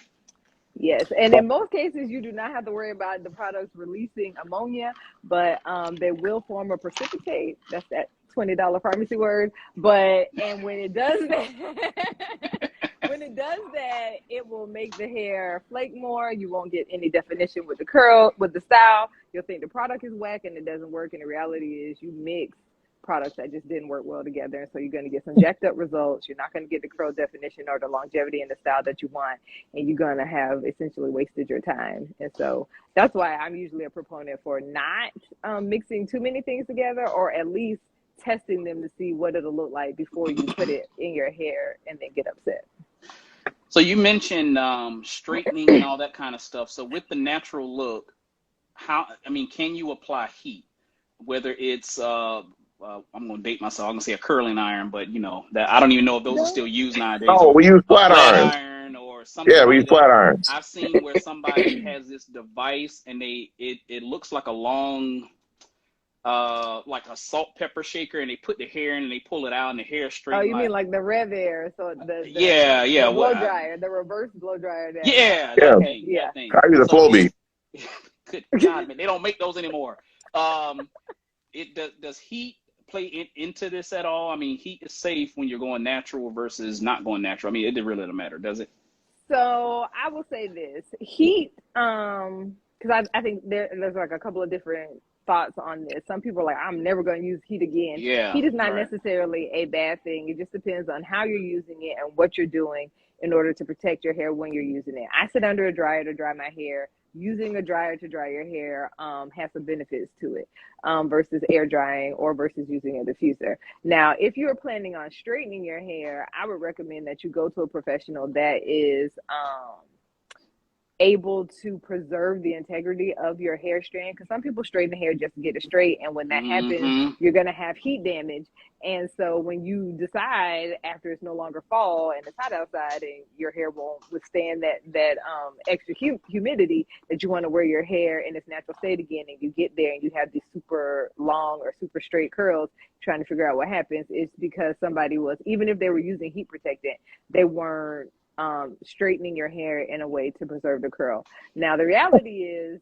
Yes, and in most cases, you do not have to worry about the products releasing ammonia, but they will form a precipitate. That's that $20 pharmacy word. And when it does that, it will make the hair flake more. You won't get any definition with the curl, with the style. You'll think the product is whack, and it doesn't work. And the reality is, you mix products that just didn't work well together, and so you're going to get some jacked up results. You're not going to get the curl definition or the longevity and the style that you want, and you're going to have essentially wasted your time. And so that's why I'm usually a proponent for not mixing too many things together, or at least testing them to see what it'll look like before you put it in your hair and then get upset. So you mentioned straightening and all that kind of stuff. So with the natural look, can you apply heat? Whether it's I'm going to date myself. I'm going to say a curling iron, but you know that I don't even know if those are still used nowadays. Oh, we use flat irons. Iron or something. Yeah, we like use flat irons. I've seen where somebody has this device, and it looks like a long, like a salt pepper shaker, and they put the hair in and they pull it out, and the hair straight. Oh, you mean like the Rev Air? So the blow dryer, the reverse blow dryer. That thing. I use a flow beat. Good God, man, they don't make those anymore. Does heat play into this at all? I mean, heat is safe when you're going natural versus not going natural. I mean, it really doesn't matter, does it? So I will say this: heat, because I think there's like a couple of different thoughts on this. Some people are like, I'm never going to use heat again. Yeah, heat is not necessarily a bad thing. It just depends on how you're using it and what you're doing in order to protect your hair when you're using it. I sit under a dryer to dry my hair. Using a dryer to dry your hair has some benefits to it versus air drying or versus using a diffuser. Now, if you're planning on straightening your hair, I would recommend that you go to a professional that is able to preserve the integrity of your hair strand, because some people straighten the hair just to get it straight, and when that happens, you're going to have heat damage. And so when you decide after it's no longer fall and it's hot outside and your hair won't withstand that extra humidity, that you want to wear your hair in its natural state again, and you get there and you have these super long or super straight curls, trying to figure out what happens, it's because somebody was, even if they were using heat protectant, they weren't straightening your hair in a way to preserve the curl. Now, the reality is,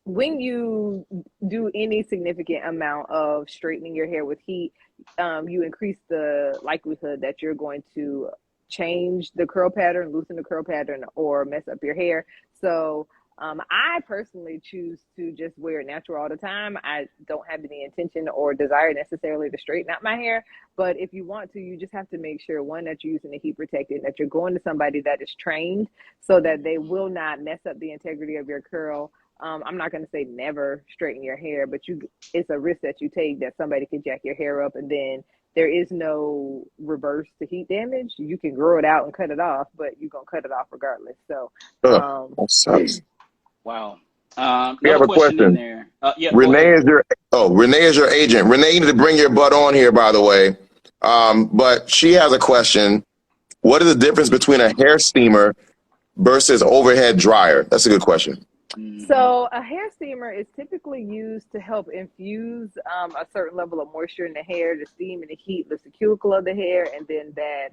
when you do any significant amount of straightening your hair with heat, you increase the likelihood that you're going to change the curl pattern, loosen the curl pattern, or mess up your hair. So I personally choose to just wear it natural all the time. I don't have any intention or desire necessarily to straighten out my hair. But if you want to, you just have to make sure, one, that you're using a heat protectant, that you're going to somebody that is trained so that they will not mess up the integrity of your curl. I'm not going to say never straighten your hair, but it's a risk that you take that somebody can jack your hair up, and then there is no reverse to heat damage. You can grow it out and cut it off, but you're going to cut it off regardless. So, That sucks. Wow. We have a question. Renee is your agent. Renee, you need to bring your butt on here, by the way. But she has a question. What is the difference between a hair steamer versus overhead dryer? That's a good question. So a hair steamer is typically used to help infuse a certain level of moisture in the hair. The steam and the heat lifts the cuticle of the hair, and then that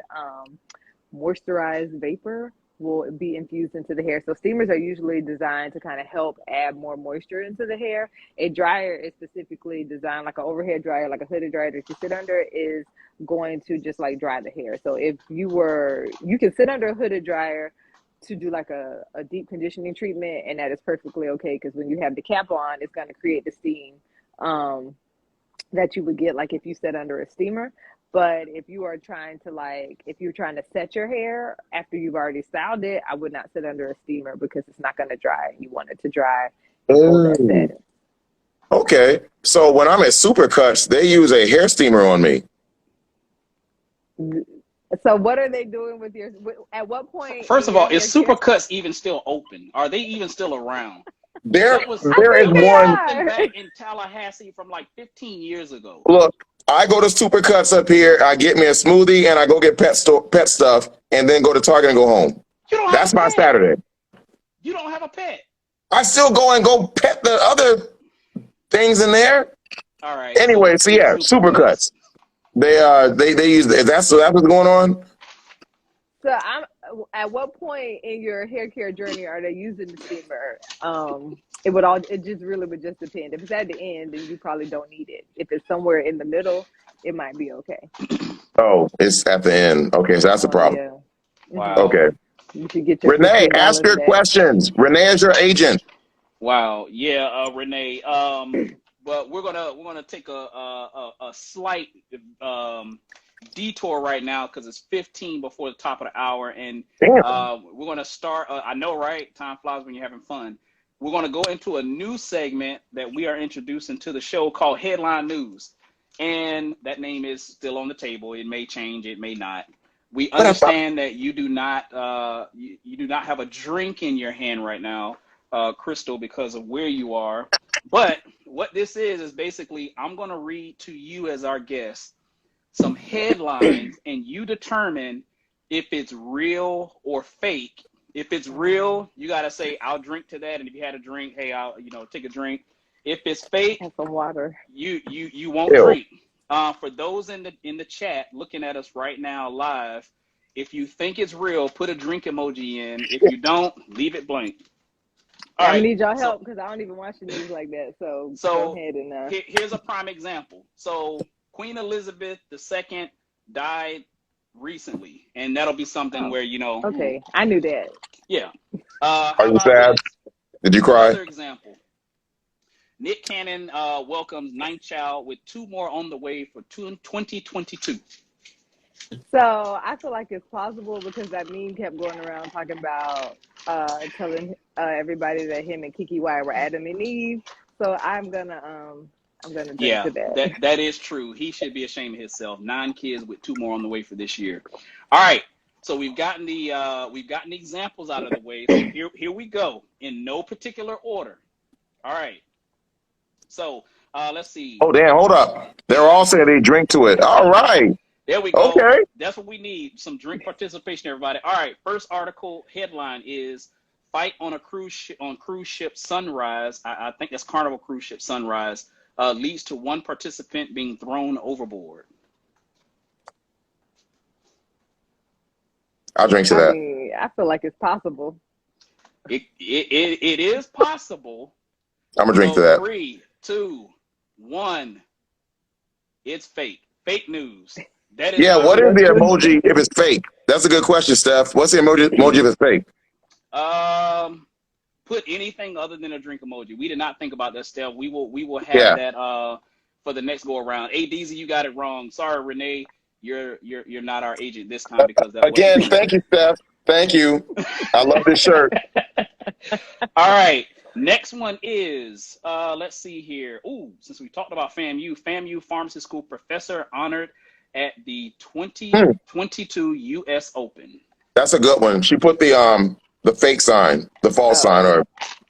moisturized vapor will be infused into the hair. So steamers are usually designed to kind of help add more moisture into the hair. A dryer is specifically designed, like an overhead dryer, like a hooded dryer that you sit under, is going to just like dry the hair. So if you can sit under a hooded dryer to do like a deep conditioning treatment, and that is perfectly okay, because when you have the cap on, it's going to create the steam that you would get like if you sat under a steamer. But if you are trying to if you're trying to set your hair after you've already styled it, I would not sit under a steamer because it's not going to dry. You want it to dry before that setting. Okay. So when I'm at Supercuts, they use a hair steamer on me. So what are they doing with your? At what point? First of all, is Supercuts even still open? Are they even still around? There That was is something one. back in Tallahassee from like 15 years ago. Look, I go to Supercuts up here. I get me a smoothie and I go get pet stuff, and then go to Target and go home. That's my Saturday. You don't have a pet. I still go pet the other things in there. All right. Anyway, so yeah, Supercuts. They use that's what's going on. So at what point in your hair care journey are they using the steamer? It just really would just depend. If it's at the end, then you probably don't need it. If it's somewhere in the middle, it might be okay. Oh, it's at the end. Okay, so that's the problem. Yeah. Wow. Okay. You can get your Renee, $15 ask your back. questions. Renee is your agent. Wow. Yeah, Renee. But we're gonna take a slight detour right now because it's 15 before the top of the hour, and we're gonna start. I know, right? Time flies when you're having fun. We're gonna go into a new segment that we are introducing to the show called Headline News, and that name is still on the table. It may change, it may not. We understand that you do not you do not have a drink in your hand right now, Crystal, because of where you are. But what this is basically I'm going to read to you as our guest some headlines, and you determine if it's real or fake. If it's real, you got to say, I'll drink to that. And if you had a drink, hey, I'll take a drink. If it's fake, have some water. You won't drink. For those in the chat looking at us right now live, if you think it's real, put a drink emoji in. If you don't, leave it blank. I'm gonna need y'all help because I don't even watch the news like that. So go ahead and here's a prime example. So Queen Elizabeth II died recently, and that'll be something where Okay, I knew that. Yeah. Are you sad? Did you cry? Another example. Nick Cannon welcomes ninth child with 2 more on the way for 2022. So I feel like it's plausible because that meme kept going around talking about telling everybody that him and Kiki Wyatt were Adam and Eve. So I'm gonna drink to that. That is true. He should be ashamed of himself. 9 kids with 2 more on the way for this year. All right. So we've gotten the examples out of the way. So here we go in no particular order. All right. So let's see. Oh damn! Hold up. They're all saying they drink to it. All right. There we go. Okay. That's what we need. Some drink participation, everybody. All right. First article headline is fight on a cruise ship Sunrise. I think that's Carnival cruise ship Sunrise. Leads to 1 participant being thrown overboard. I'll drink to that. I mean, I feel like it's possible. It is possible. I'm gonna drink to that. 3, 2, 1. It's fake. Fake news. That is what is the emoji if it's fake? That's a good question, Steph. What's the emoji if it's fake? Put anything other than a drink emoji. We did not think about that, Steph. We will have that for the next go around. Hey, Deezer, you got it wrong. Sorry, Renee. You're not our agent this time because that again. Thank you, Steph. Thank you. I love this shirt. All right. Next one is let's see here. Ooh, since we talked about FAMU Pharmacy School professor honored at the 2022 U.S. Open. That's a good one. She put the fake sign, the false sign, or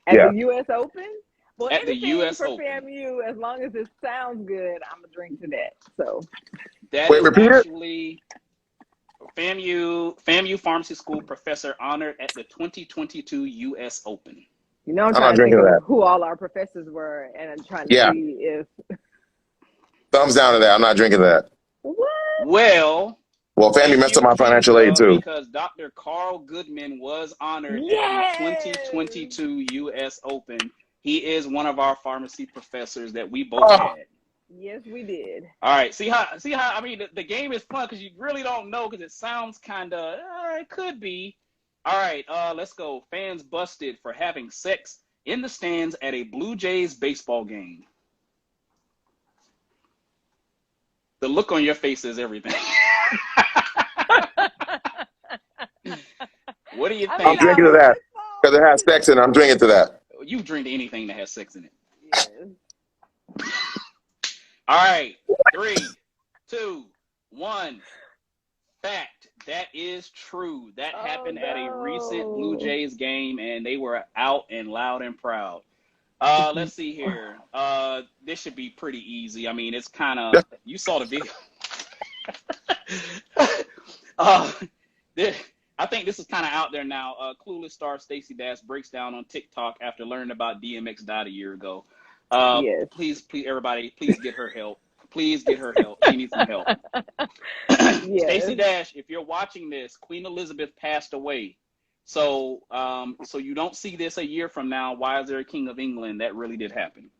at the U.S. Open. Well, at the U.S. for Open. FAMU, as long as it sounds good, I'm gonna drink to that. So that is actually FAMU Pharmacy School professor honored at the 2022 U.S. Open. You know, I'm trying to think of who all our professors were, and I'm trying to see if. Thumbs down to that. I'm not drinking that. What? Well, FAMU messed up my financial aid too. Because Dr. Carl Goodman was honored at the 2022 U.S. Open. He is one of our pharmacy professors that we both had. Yes, we did. All right. See how I mean, the game is fun because you really don't know because it sounds kind of, it could be. All right, let's go. Fans busted for having sex in the stands at a Blue Jays baseball game. The look on your face is everything. What do you think? I'm drinking to that because it has sex in it. I'm drinking to that. You drink anything that has sex in it. Yes. All right, 3, 2, 1. Fact. That is true. That happened at a recent Blue Jays game, and they were out and loud and proud. Let's see here. This should be pretty easy. I mean, it's kind of, you saw the video. I think this is kind of out there now. Clueless star Stacey Dash breaks down on TikTok after learning about DMX died a year ago. Yes. Please, everybody, please get her help. Please get her help. She needs some help. Yes. Stacey Dash, if you're watching this, Queen Elizabeth passed away. So you don't see this a year from now. Why is there a King of England? That really did happen.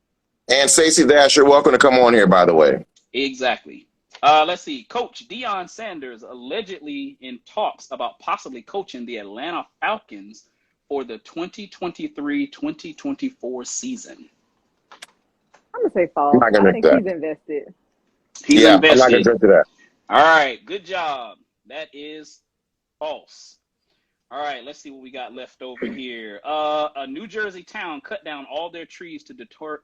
And Stacey Dash, you're welcome to come on here, by the way. Exactly. Let's see. Coach Deion Sanders allegedly in talks about possibly coaching the Atlanta Falcons for the 2023-2024 season. I'm gonna say false. I'm not gonna I drink think that. he's invested. He's I'm invested. not going to drink to that. All right. Good job. That is false. All right. Let's see what we got left over here. A New Jersey town cut down all their trees to deter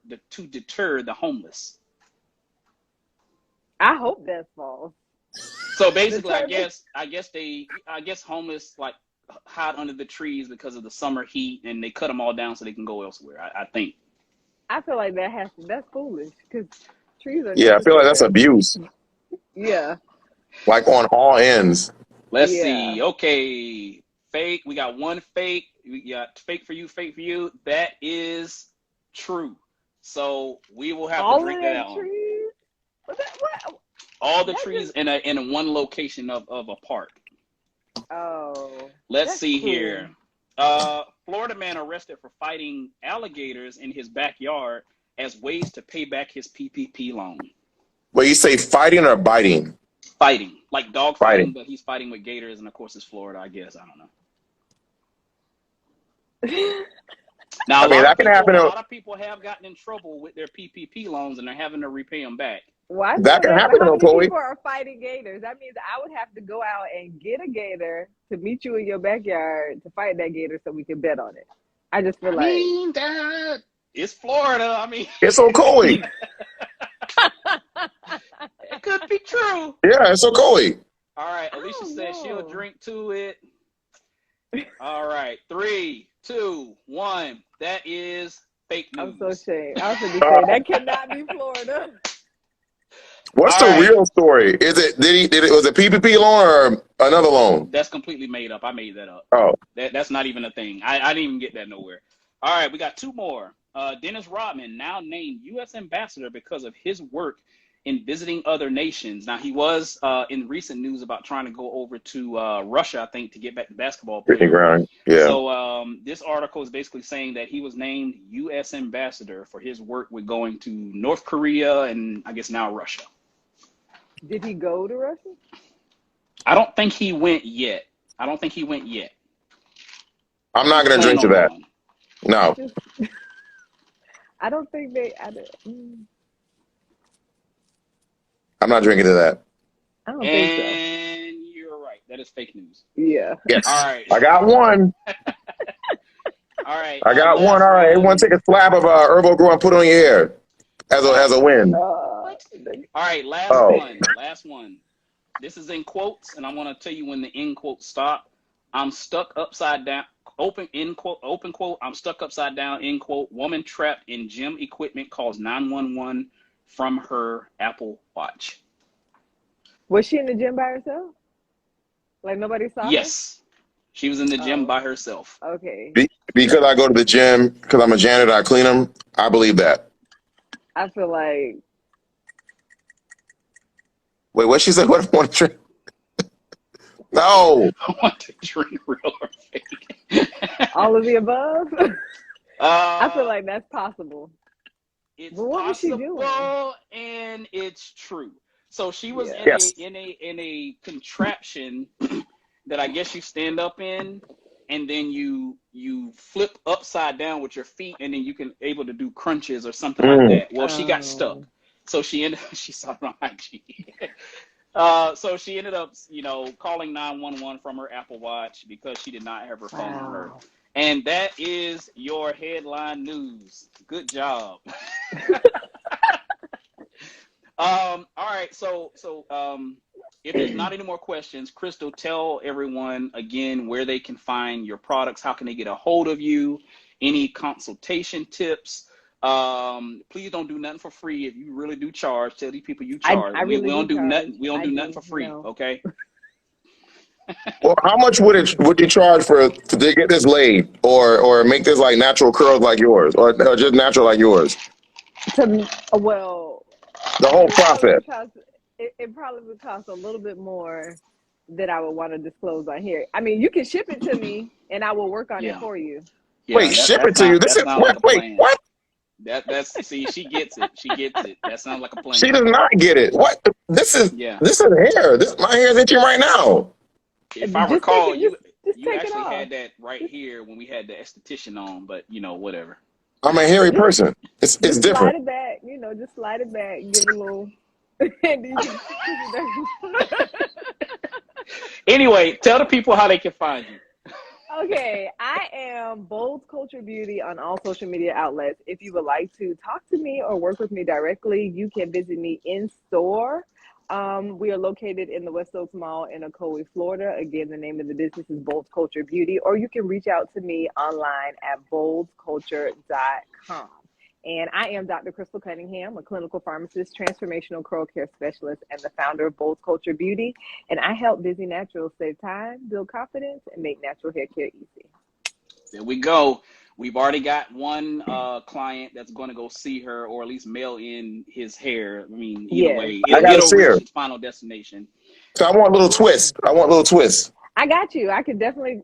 the homeless. I hope that's false. So basically, I guess homeless like hide under the trees because of the summer heat, and they cut them all down so they can go elsewhere. I think. I feel like that's foolish because trees are. Yeah, I feel like that's abuse. Yeah. Like on all ends. Let's Yeah. see. Okay, fake. We got one fake. We got fake for you. That is true. So we will have All to drink of that them out. trees. What? All the That trees in one location of a park. Oh. Let's That's see cool. here. Florida man arrested for fighting alligators in his backyard as ways to pay back his PPP loan. Well, you say fighting or biting? Fighting, like dog Fighting. fighting, but he's fighting with gators, and of course it's Florida, I guess. I don't know. Now, I mean, that can happen. A lot of people have gotten in trouble with their PPP loans, and they're having to repay them back. Well, I That know can but happen, how many Ocoee. people are fighting gators? That means I would have to go out and get a gator to meet you in your backyard to fight that gator so we can bet on it. I just feel like It's Florida. I mean, It's Ocoee. it could be true. Yeah, it's Ocoee. All right, Alicia don't says she'll know. drink to it. All right, 3, 2, 1. That is fake news. I'm so ashamed. I was going to say that cannot be Florida. What's All the right. real story? Is it was it PPP loan or another loan? That's completely made up. I made that up. Oh, That's not even a thing. I didn't even get that nowhere. All right, we got 2 more. Dennis Rodman now named U.S. ambassador because of his work in visiting other nations. Now, he was in recent news about trying to go over to Russia, I think, to get back to basketball Brittany player. Griner. Yeah. So this article is basically saying that he was named U.S. ambassador for his work with going to North Korea and I guess now Russia. Did he go to Russia? I don't think he went yet. I'm not going to drink to that. No. I don't think they. I'm not drinking to that. I don't think And you're right. That is fake news. so. Yeah. Yes. All right. I got one. All right. I got last one. All right. one. Everyone take a slab of Herbal Grow and put it on your hair as a win. All right, last one. This is in quotes, and I want to tell you when the end quotes stop. I'm stuck upside down. Open quote. I'm stuck upside down. End quote. Woman trapped in gym equipment calls 911 from her Apple Watch. Was she in the gym by herself? Like nobody saw her? Yes, she was in the gym by herself. Okay. Because I go to the gym, because I'm a janitor, I clean them. I believe that. I feel like Wait, what she said? What I want to drink? No. I want to drink real or fake. all of the above. I feel Uh, like that's possible. It's But what was she doing? possible and it's true. So she was Yes. in a contraption that I guess you stand up in, and then you flip upside down with your feet, and then you can able to do crunches or something like Mm. that. Well, she got stuck, so she saw it on IG. So she ended up, calling 911 from her Apple Watch because she did not have her phone on her. And that is your headline news. Good job. All right. So if there's not any more questions, Crystal, tell everyone again where they can find your products. How can they get a hold of you? Any consultation tips? Please don't do nothing for free. If you really do charge, tell these people you charge. I really we don't do charge. nothing. We don't do nothing for free. No. Okay. Well, how much would you charge to get this laid or make this like natural curls like yours or just natural like yours? Well, The whole process. it probably would cost a little bit more than I would want to disclose on here. I mean, you can ship it to me and I will work on it for you. Yeah, wait, ship it to you? This is wait, what? That's see, she gets it. She gets it. That sounds like a plan. She does not get it. What? This is hair. My hair is itching right now. If I recall, you take actually had that right here when we had the esthetician on, but whatever. I'm a hairy person. It's just different. Slide it back, just slide it back, give it a little. Anyway, tell the people how they can find you. Okay, I am Bold Kulture Beauty on all social media outlets. If you would like to talk to me or work with me directly, you can visit me in store. We are located in the West Oaks Mall in Ocoee, Florida. Again, the name of the business is Bold Kulture Beauty, or you can reach out to me online at boldculture.com. And I am Dr. Crystal Cunningham, a clinical pharmacist, transformational curl care specialist, and the founder of Bold Kulture Beauty. And I help busy naturals save time, build confidence, and make natural hair care easy. There we go. We've already got one client that's going to go see her, or at least mail in his hair. I mean, either way, it'll reach its final destination. So I want a little twist. I got you. I can definitely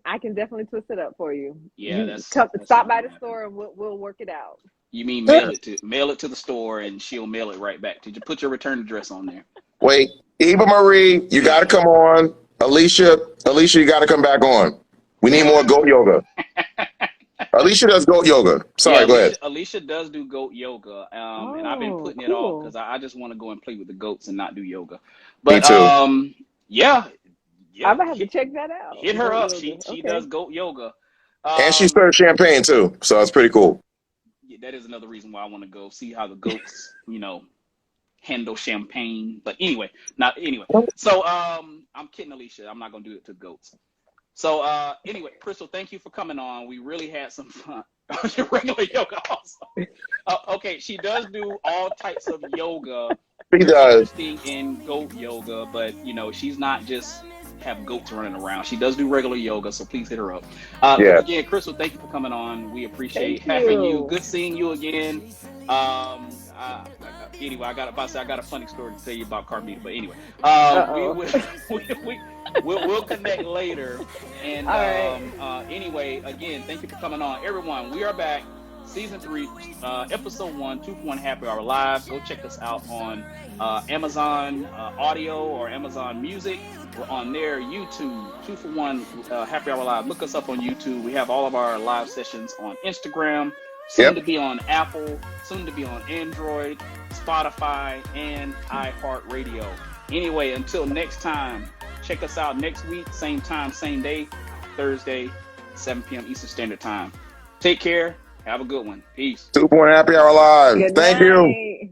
twist it up for you. Yeah, that's stop by the store and we'll work it out. You mean mail it to the store and she'll mail it right back to you. Put your return address on there. Wait, Eva Marie, you got to come on. Alicia, you got to come back on. We need more goat yoga. Alicia does goat yoga. Sorry, go ahead. Alicia does do goat yoga, and I've been putting it off because I just want to go and play with the goats and not do yoga. But me too. Yeah, I'm gonna have to check that out. Hit her up. She does goat yoga, and she serves champagne too, so it's pretty cool. Yeah, that is another reason why I want to go see how the goats, handle champagne. But anyway. So I'm kidding, Alicia. I'm not gonna do it to goats. So anyway, Crystal, thank you for coming on. We really had some fun. Regular yoga also. Okay, she does do all types of yoga. She does. Interesting in goat yoga, but she's not just have goats running around. She does do regular yoga, so please hit her up. Again, Crystal, thank you for coming on. We appreciate having you. Good seeing you again. Anyway, I got a funny story to tell you about Carmita, but anyway, we'll connect later. And anyway, again, thank you for coming on, everyone. We are back, season 3, episode 1, 2 for 1 Happy Hour Live. Go check us out on Amazon Audio or Amazon Music. We're on there. YouTube, 2 for 1 Happy Hour Live. Look us up on YouTube. We have all of our live sessions on Instagram. Soon to be on Apple, soon to be on Android, Spotify, and iHeart Radio. Anyway, until next time, check us out next week, same time, same day, Thursday, 7 p.m. Eastern Standard Time. Take care. Have a good one. Peace. 2 for 1 Happy Hour Live. Thank you.